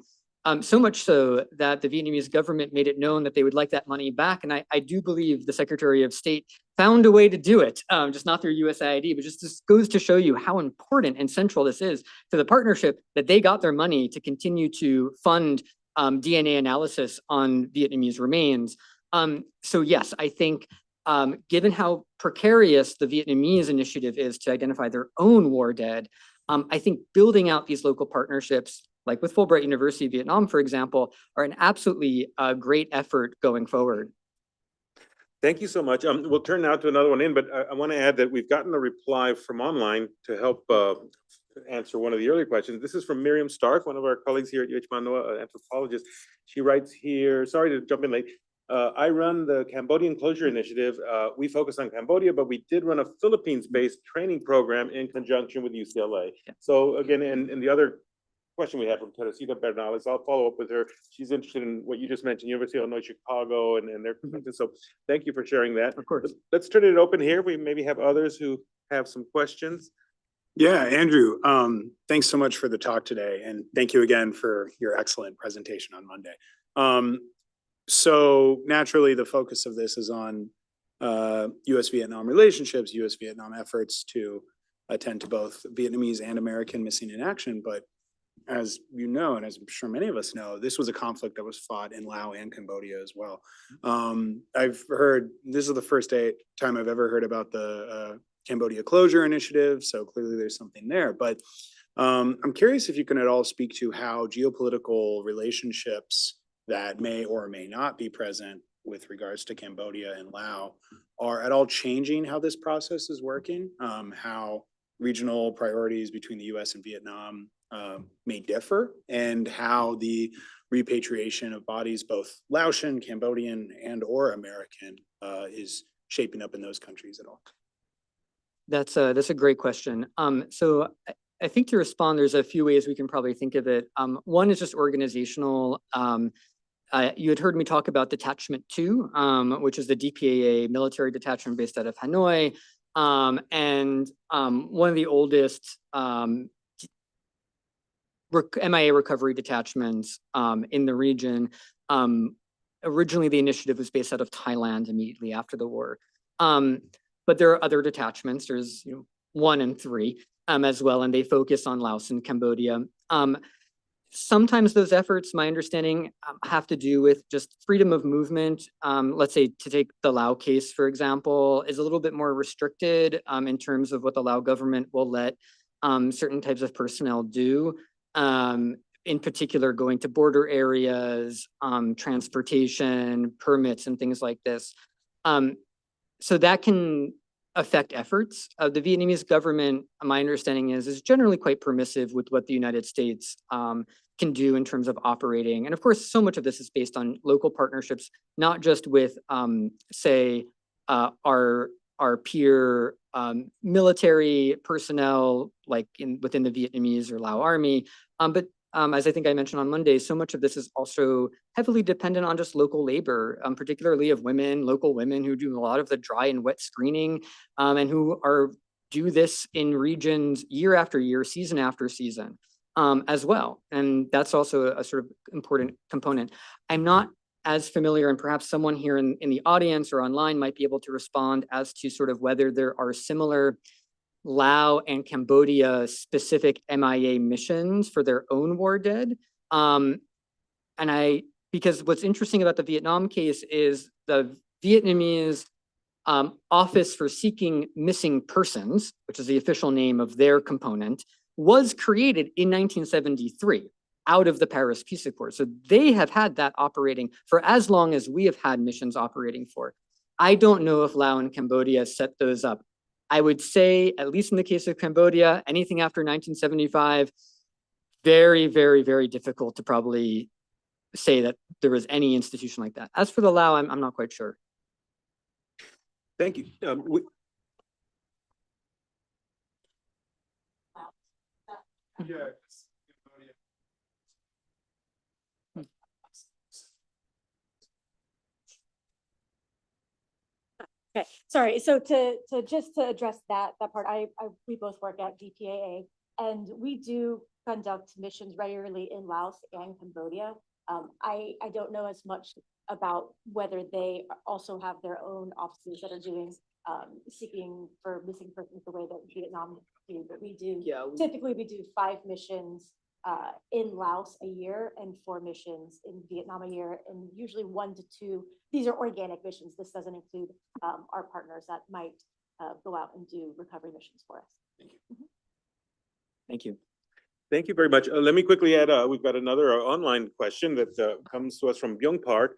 So much so that the Vietnamese government made it known that they would like that money back. And I do believe the Secretary of State found a way to do it, just not through USAID, but just goes to show you how important and central this is to the partnership that they got their money to continue to fund DNA analysis on Vietnamese remains. So yes, I think given how precarious the Vietnamese initiative is to identify their own war dead, I think building out these local partnerships, like with Fulbright University of Vietnam, for example, are an absolutely great effort going forward. Thank you so much. We'll turn now to another one in, but I want to add that we've gotten a reply from online to help answer one of the earlier questions. This is from Miriam Stark, one of our colleagues here at UH Manoa, an anthropologist. She writes here, sorry to jump in late. I run the Cambodian Closure Initiative. We focus on Cambodia, but we did run a Philippines-based training program in conjunction with UCLA. Yeah. So again, and the other question we had from Teresita Bernales, I'll follow up with her. She's interested in what you just mentioned, University of Illinois Chicago, and their connected. So thank you for sharing that. Of course. Let's turn it open here. We maybe have others who have some questions. Yeah, Andrew, thanks so much for the talk today. And thank you again for your excellent presentation on Monday. So naturally, the focus of this is on US-Vietnam relationships, US-Vietnam efforts to attend to both Vietnamese and American missing in action. But as you know, and as I'm sure many of us know, this was a conflict that was fought in Laos and Cambodia as well. I've heard, this is the first time I've ever heard about the Cambodia Closure Initiative, so clearly there's something there. But I'm curious if you can at all speak to how geopolitical relationships that may or may not be present with regards to Cambodia and Laos are at all changing how this process is working, how regional priorities between the US and Vietnam may differ, and how the repatriation of bodies, both Laotian, Cambodian, and or American, is shaping up in those countries at all. That's a great question. So I think to respond, there's a few ways we can probably think of it. One is just organizational. You had heard me talk about Detachment 2, which is the DPAA military detachment based out of Hanoi, and one of the oldest MIA recovery detachments in the region. Originally, the initiative was based out of Thailand immediately after the war. But there are other detachments. There's 1 and 3 as well, and they focus on Laos and Cambodia. Sometimes those efforts, my understanding, have to do with just freedom of movement. Let's say, to take the Lao case, for example, is a little bit more restricted in terms of what the Lao government will let certain types of personnel do. In particular, going to border areas, transportation, permits, and things like this. So that can affect efforts. The Vietnamese government, my understanding is generally quite permissive with what the United States can do in terms of operating. And of course, so much of this is based on local partnerships, not just with, say, our peer military personnel, like within the Vietnamese or Lao army, but as I think I mentioned on Monday, so much of this is also heavily dependent on just local labor, particularly of women, local women who do a lot of the dry and wet screening, and who are do this in regions year after year, season after season, as well. And that's also a sort of important component. I'm not as familiar, and perhaps someone here in the audience or online might be able to respond as to sort of whether there are similar Laos and Cambodia specific MIA missions for their own war dead. Because what's interesting about the Vietnam case is the Vietnamese Office for Seeking Missing Persons, which is the official name of their component, was created in 1973 out of the Paris Peace Accord. So they have had that operating for as long as we have had missions operating for. I don't know if Laos and Cambodia set those up. I would say, at least in the case of Cambodia, anything after 1975, very, very, very difficult to probably say that there was any institution like that. As for the Lao, I'm not quite sure. Thank you. Okay, sorry. So to address that part, we both work at DPAA, and we do conduct missions regularly in Laos and Cambodia. I don't know as much about whether they also have their own offices that are doing seeking for missing persons the way that Vietnam do, but we do. Yeah, typically we do 5 missions in Laos a year and 4 missions in Vietnam a year, and usually 1 to 2. These are organic missions. This doesn't include our partners that might go out and do recovery missions for us. Thank you. Mm-hmm. Thank you. Thank you very much. Let me quickly add, we've got another online question that comes to us from Byung Park.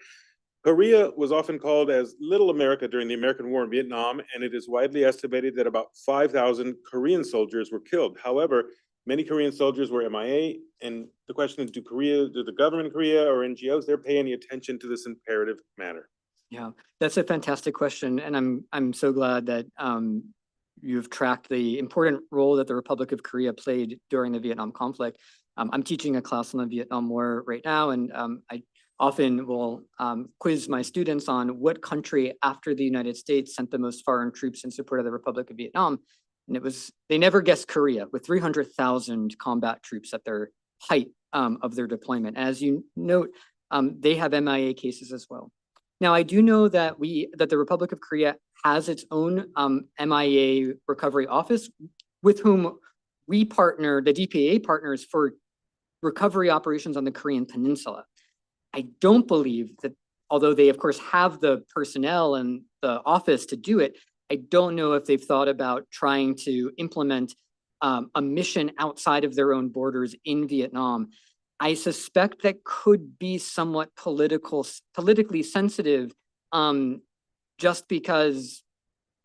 Korea was often called as Little America during the American War in Vietnam, and it is widely estimated that about 5,000 Korean soldiers were killed. However, many Korean soldiers were MIA, and the question is, do the government in Korea or NGOs there pay any attention to this imperative matter? Yeah, that's a fantastic question, and I'm so glad that you've tracked the important role that the Republic of Korea played during the Vietnam conflict. I'm teaching a class on the Vietnam War right now, and I often will quiz my students on what country after the United States sent the most foreign troops in support of the Republic of Vietnam. And they never guessed Korea with 300,000 combat troops at their height of their deployment. As you note, they have MIA cases as well. Now, I do know that the Republic of Korea has its own MIA recovery office with whom we partner, the DPAA partners, for recovery operations on the Korean Peninsula. I don't believe that, although they of course have the personnel and the office to do it, I don't know if they've thought about trying to implement a mission outside of their own borders in Vietnam. I suspect that could be somewhat politically sensitive, just because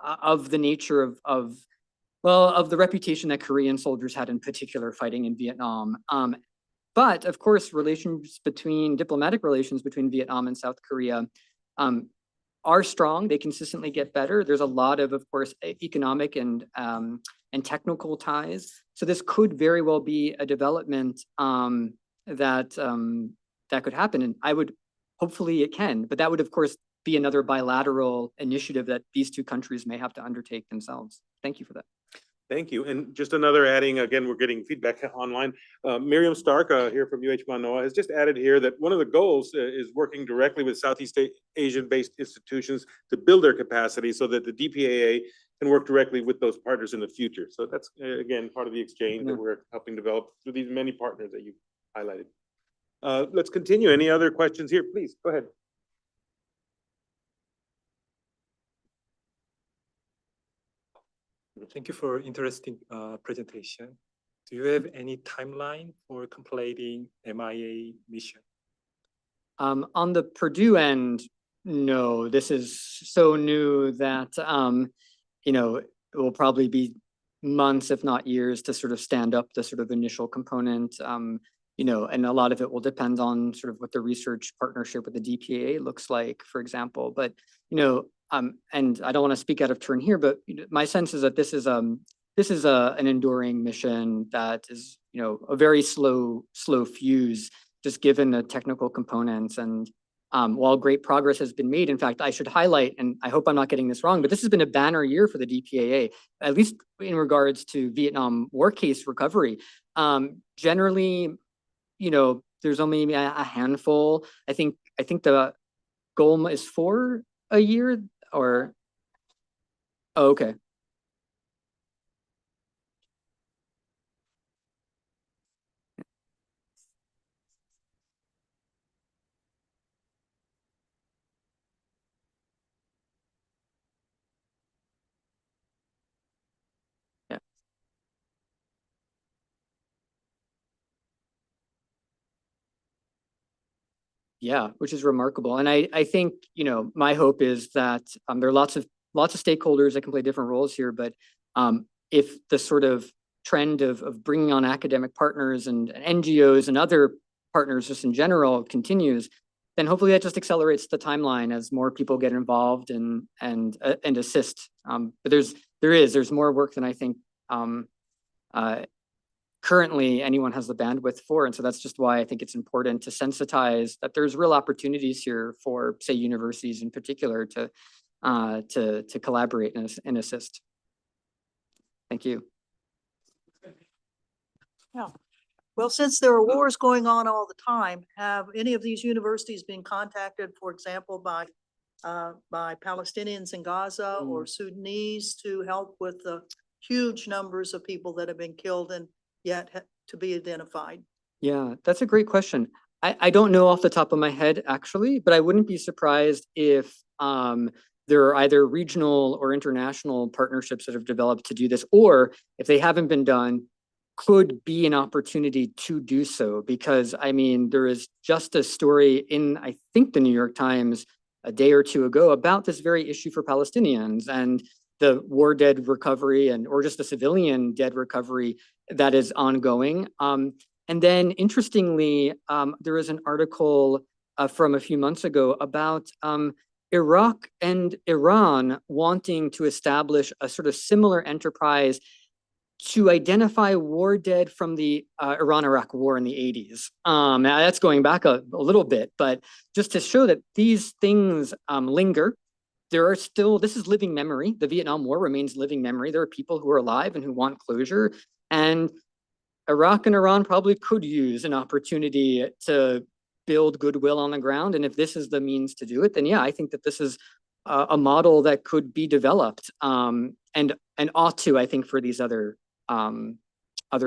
of the nature of the reputation that Korean soldiers had in particular fighting in Vietnam. But of course, diplomatic relations between Vietnam and South Korea are strong. They consistently get better. There's a lot of course, economic and technical ties. So this could very well be a development that could happen. And hopefully it can, but that would of course be another bilateral initiative that these two countries may have to undertake themselves. Thank you for that. Thank you. And just another adding, again, we're getting feedback online. Miriam Stark here from UH Manoa has just added here that one of the goals is working directly with Southeast Asian-based institutions to build their capacity so that the DPAA can work directly with those partners in the future. So that's, again, part of the exchange that we're helping develop through these many partners that you highlighted. Let's continue. Any other questions here? Please, go ahead. Thank you for interesting presentation. Do you have any timeline for completing MIA mission? On the Purdue end, no. This is so new that it will probably be months, if not years, to sort of stand up the sort of initial component. And a lot of it will depend on sort of what the research partnership with the DPAA looks like, for example. But and I don't want to speak out of turn here, but my sense is that this is an enduring mission that is a very slow fuse, just given the technical components and while great progress has been made, in fact, I should highlight, and I hope I'm not getting this wrong, but this has been a banner year for the DPAA, at least in regards to Vietnam War case recovery. Generally, there's only a handful. I think the goal is 4 a year, or oh, okay. Yeah, which is remarkable. And I think, my hope is that there are lots of stakeholders that can play different roles here, but if the sort of trend of bringing on academic partners and NGOs and other partners just in general continues, then hopefully that just accelerates the timeline as more people get involved and assist. But there's more work than I think currently anyone has the bandwidth for. And so that's just why I think it's important to sensitize that there's real opportunities here for, say, universities in particular to collaborate and assist. Thank you. Yeah. Well, since there are wars going on all the time, have any of these universities been contacted, for example, by Palestinians in Gaza or Sudanese to help with the huge numbers of people that have been killed and yet to be identified? Yeah, that's a great question. I don't know off the top of my head, actually, but I wouldn't be surprised if there are either regional or international partnerships that have developed to do this, or if they haven't been done, could be an opportunity to do so. Because I mean, there is just a story in, I think, the New York Times a day or two ago about this very issue for Palestinians and the war dead recovery or just the civilian dead recovery that is ongoing. And then interestingly, there is an article from a few months ago about Iraq and Iran wanting to establish a sort of similar enterprise to identify war dead from the Iran-Iraq war in the 80s. Now that's going back a little bit, but just to show that these things linger. There are still, this is living memory. The Vietnam War remains living memory. There are people who are alive and who want closure. And Iraq and Iran probably could use an opportunity to build goodwill on the ground. And if this is the means to do it, then yeah, I think that this is a model that could be developed and ought to, I think, for these other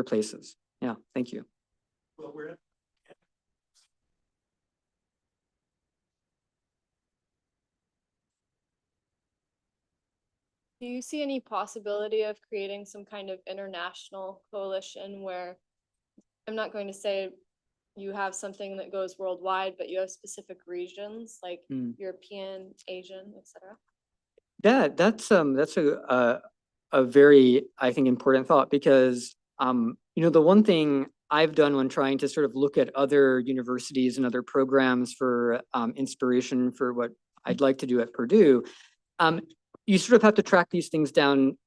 places. Yeah, thank you. Well, do you see any possibility of creating some kind of international coalition where, I'm not going to say you have something that goes worldwide, but you have specific regions like European, Asian, etc.? That's a very, I think, important thought, because the one thing I've done when trying to sort of look at other universities and other programs for inspiration for what I'd like to do at Purdue, you sort of have to track these things down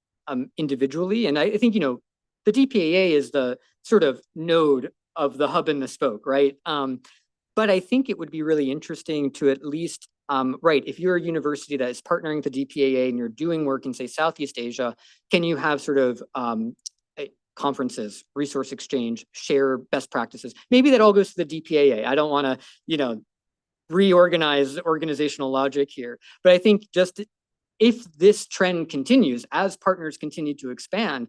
individually. And I think, the DPAA is the sort of node of the hub and the spoke, right? But I think it would be really interesting to at least, if you're a university that is partnering with the DPAA and you're doing work in, say, Southeast Asia, can you have sort of conferences, resource exchange, share best practices? Maybe that all goes to the DPAA. I don't want to, reorganize organizational logic here. But I think just if this trend continues, as partners continue to expand,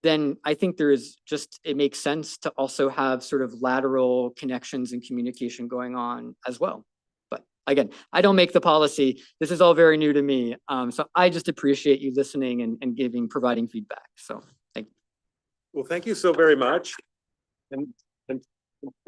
then I think it makes sense to also have sort of lateral connections and communication going on as well. But again, I don't make the policy. This is all very new to me. So I just appreciate you listening and providing feedback. So thank you. Well, thank you so very much.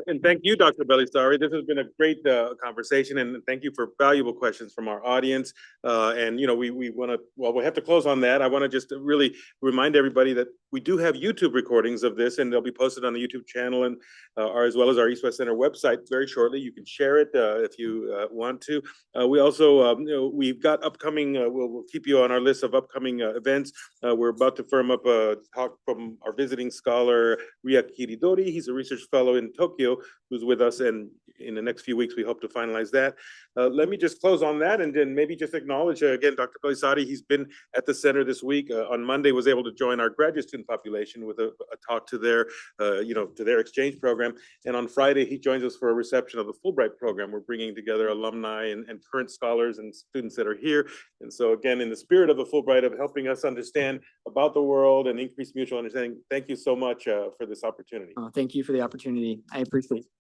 And thank you, Dr. Bellisari. This has been a great conversation, and thank you for valuable questions from our audience. And we want to, well, we have to close on that. I want to just really remind everybody that we do have YouTube recordings of this, and they'll be posted on the YouTube channel and as well as our East West Center website very shortly. You can share it if you want to. We also, we've got upcoming. We'll keep you on our list of upcoming events. We're about to firm up a talk from our visiting scholar Ria Kiridori. He's a research fellow in Tokyo, who's with us, and in the next few weeks, we hope to finalize that. Let me just close on that and then maybe just acknowledge again, Dr. Bellisari. He's been at the center this week. On Monday, was able to join our graduate student population with a talk to their, to their exchange program. And on Friday, he joins us for a reception of the Fulbright program. We're bringing together alumni and current scholars and students that are here. And so again, in the spirit of the Fulbright of helping us understand about the world and increase mutual understanding, thank you so much for this opportunity. Thank you for the opportunity. I appreciate it.